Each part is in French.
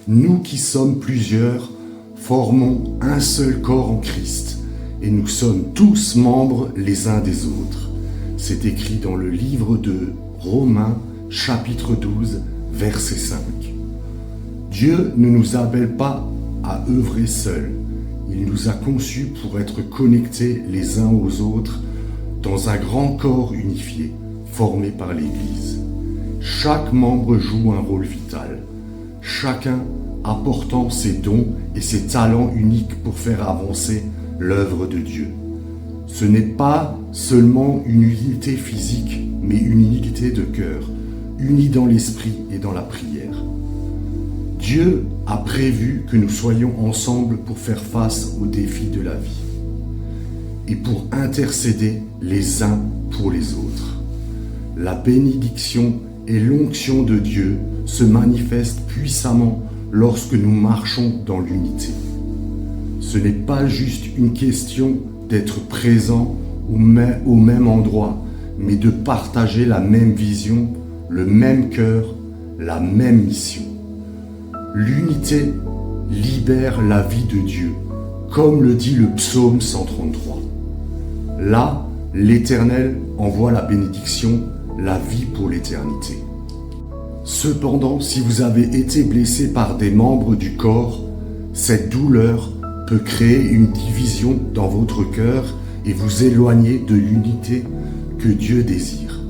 nous qui sommes plusieurs, formons un seul corps en Christ, et nous sommes tous membres les uns des autres. C'est écrit dans le livre de Romains, chapitre 12, verset 5. Dieu ne nous appelle pas à œuvrer seuls. Il nous a conçus pour être connectés les uns aux autres dans un grand corps unifié, formé par l'Église. Chaque membre joue un rôle vital, chacun apportant ses dons et ses talents uniques pour faire avancer l'œuvre de Dieu. Ce n'est pas seulement une unité physique, mais une unité de cœur, unie dans l'esprit et dans la prière. Dieu a prévu que nous soyons ensemble pour faire face aux défis de la vie et pour intercéder les uns pour les autres. La bénédiction et l'onction de Dieu se manifestent puissamment lorsque nous marchons dans l'unité. Ce n'est pas juste une question d'être présent au même endroit, mais de partager la même vision, le même cœur, la même mission. L'unité libère la vie de Dieu, comme le dit le psaume 133. Là, l'Éternel envoie la bénédiction, la vie pour l'éternité. Cependant, si vous avez été blessé par des membres du corps, cette douleur peut créer une division dans votre cœur et vous éloigner de l'unité que Dieu désire.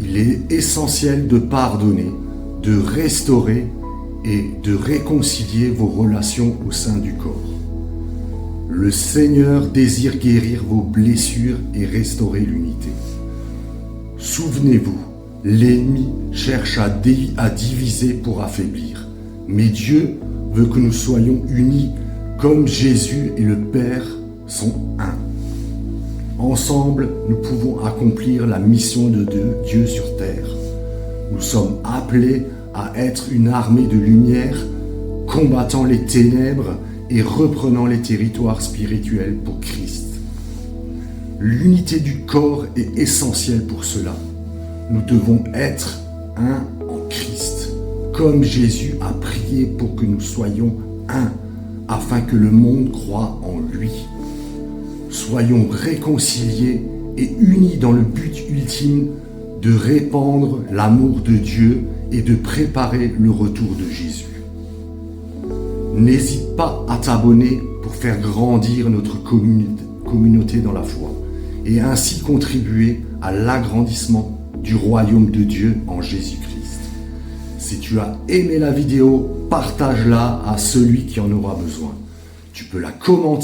Il est essentiel de pardonner, de restaurer et de réconcilier vos relations au sein du corps. Le Seigneur désire guérir vos blessures et restaurer l'unité. Souvenez-vous, l'ennemi cherche à diviser pour affaiblir, mais Dieu veut que nous soyons unis comme Jésus et le Père sont un. Ensemble, nous pouvons accomplir la mission de Dieu sur terre. Nous sommes appelés à être une armée de lumière, combattant les ténèbres et reprenant les territoires spirituels pour Christ. L'unité du corps est essentielle pour cela. Nous devons être un en Christ, comme Jésus a prié pour que nous soyons un, afin que le monde croie en lui. Soyons réconciliés et unis dans le but ultime de répandre l'amour de Dieu et de préparer le retour de Jésus. N'hésite pas à t'abonner pour faire grandir notre communauté dans la foi et ainsi contribuer à l'agrandissement du royaume de Dieu en Jésus-Christ. Si tu as aimé la vidéo, partage-la à celui qui en aura besoin. Tu peux la commenter